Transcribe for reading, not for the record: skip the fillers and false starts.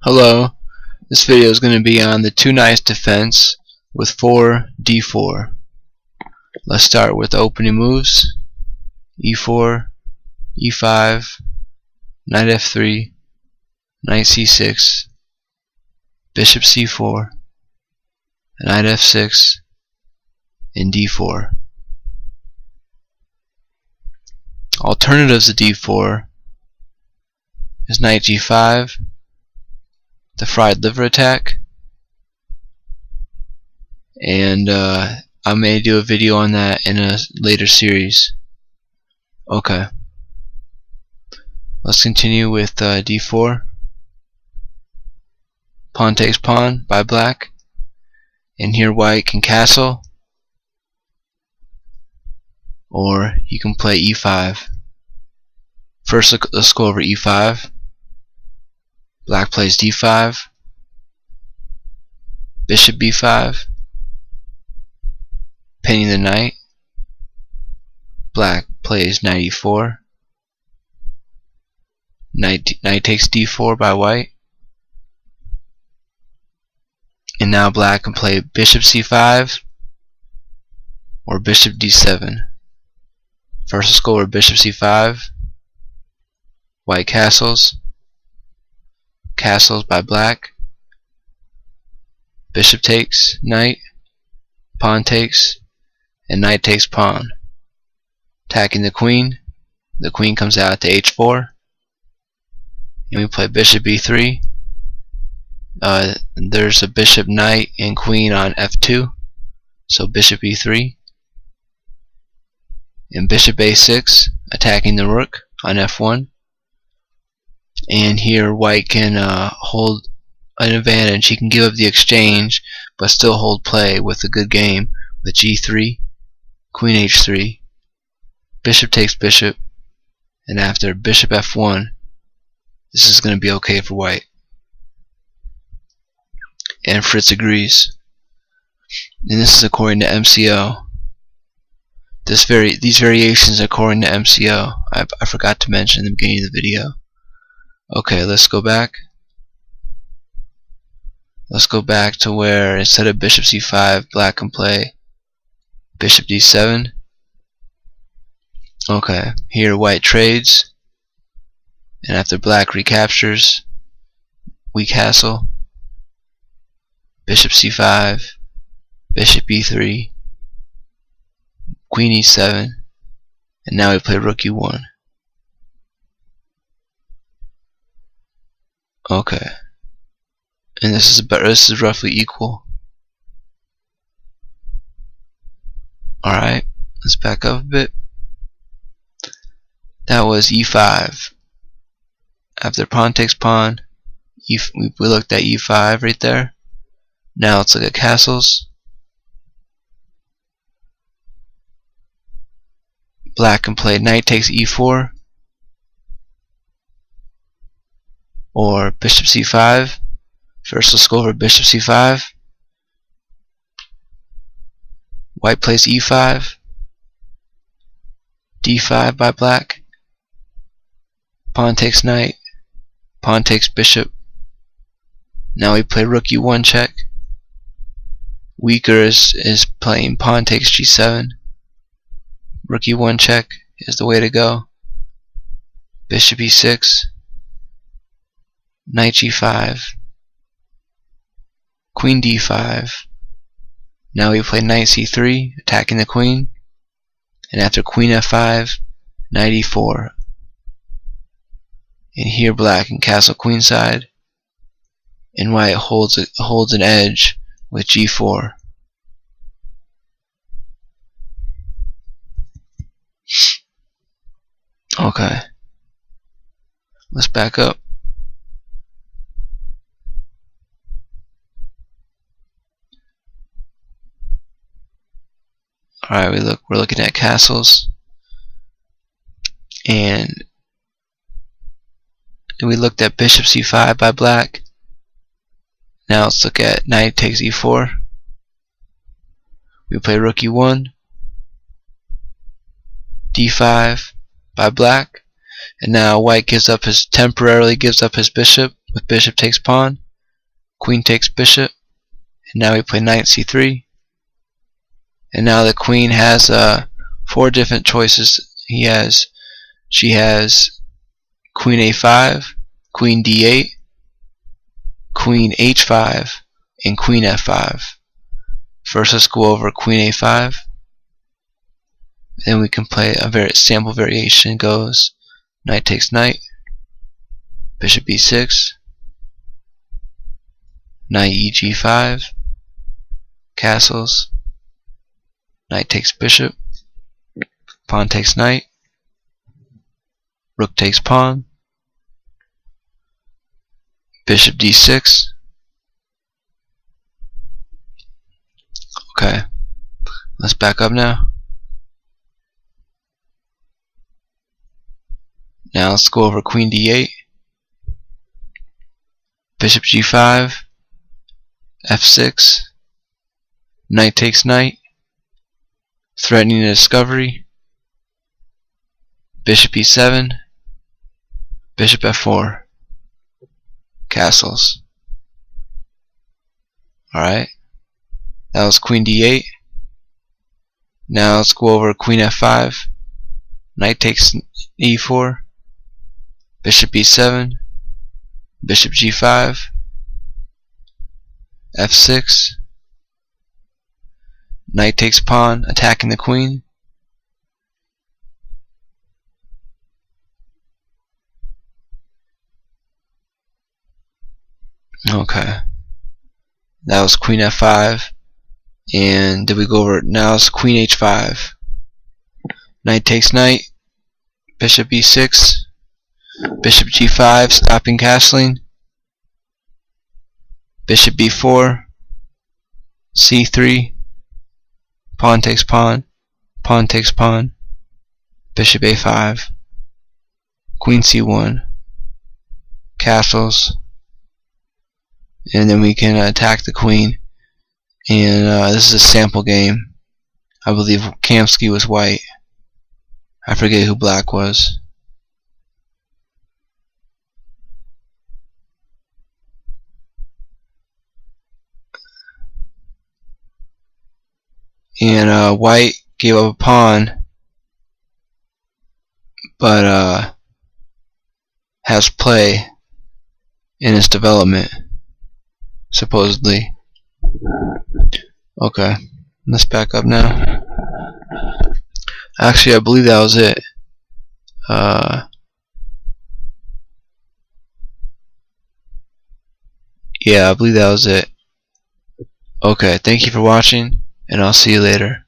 Hello, this video is going to be on the two knights defense with 4 d4. Let's start with the opening moves: e4, e5, knight f3, knight c6, bishop c4, knight f6, and d4. Alternatives to d4 is knight g5, the fried liver attack, and I may do a video on that in a later series. Okay, let's continue with d4. Pawn takes pawn by black, and here white can castle, or you can play e5. First, let's go over e5. Black plays d5, bishop b5, pinning the knight. Black plays knight e4, knight takes d4 by white, and now black can play bishop c5 or bishop d7. First, let's go over bishop c5. White castles by black, bishop takes knight, pawn takes, and knight takes pawn. Attacking the queen comes out to h4, and we play bishop b3. There's a bishop, knight, and queen on f2, so bishop e3, and bishop a6, attacking the rook on f1. And here white can hold an advantage. He can give up the exchange but still hold play with a good game with g3, queen h3, bishop takes bishop, and after bishop f1, this is going to be okay for white. And Fritz agrees. And this is according to MCO. These variations are according to MCO. I forgot to mention in the beginning of the video. Okay, let's go back. Let's go back to where instead of bishop c5, black can play bishop d7. Okay, here white trades, and after black recaptures, we castle, bishop c5, bishop e3, queen e7, and now we play rook e1. Okay, and this is roughly equal. Alright, let's back up a bit. That was e5. After pawn takes pawn, we looked at e5 right there. Now let's look at castles. Black can play knight takes e4, or bishop c5. First, let's go over bishop c5. White plays e5, d5 by black, pawn takes knight, pawn takes bishop. Now we play rook e1 check. Weaker is playing pawn takes g7. Rook e1 check is the way to go. Bishop e6, knight g5, queen d5. Now we play knight c3, attacking the queen, and after queen f5, knight e4. And here black can castle queenside, and white holds an edge with g4. Okay, let's back up. Alright, we're looking at castles, and we looked at bishop c5 by black. Now let's look at knight takes e4. We play rook e1, d5 by black, and now white temporarily gives up his bishop with bishop takes pawn, queen takes bishop, and now we play knight c3. And now the queen has 4 different choices. She has queen a5, queen d8, queen h5, and queen f5. First, let's go over queen a5. Then we can play a sample variation. It goes knight takes knight, bishop b6, knight eg5, castles, knight takes bishop, pawn takes knight, rook takes pawn, bishop d6. Okay, let's back up now. Now let's go over queen d8, bishop g5, f6, knight takes knight, threatening a discovery, bishop e7, bishop f4, castles. Alright, that was queen d8. Now let's go over queen f5, knight takes e4, bishop e7, bishop g5, f6, knight takes pawn, attacking the queen. Okay, that was queen f5. And did we go over it? Now it's queen h5, knight takes knight, bishop e6, bishop g5, stopping castling, bishop b4, c3, pawn takes pawn, pawn takes pawn, bishop a5, queen c1, castles, and then we can attack the queen. And this is a sample game. I believe Kamsky was white. I forget who black was. And white gave up a pawn, but has play in its development, supposedly. Okay, let's back up now. Actually, I believe that was it. Yeah, I believe that was it. Okay, thank you for watching, and I'll see you later.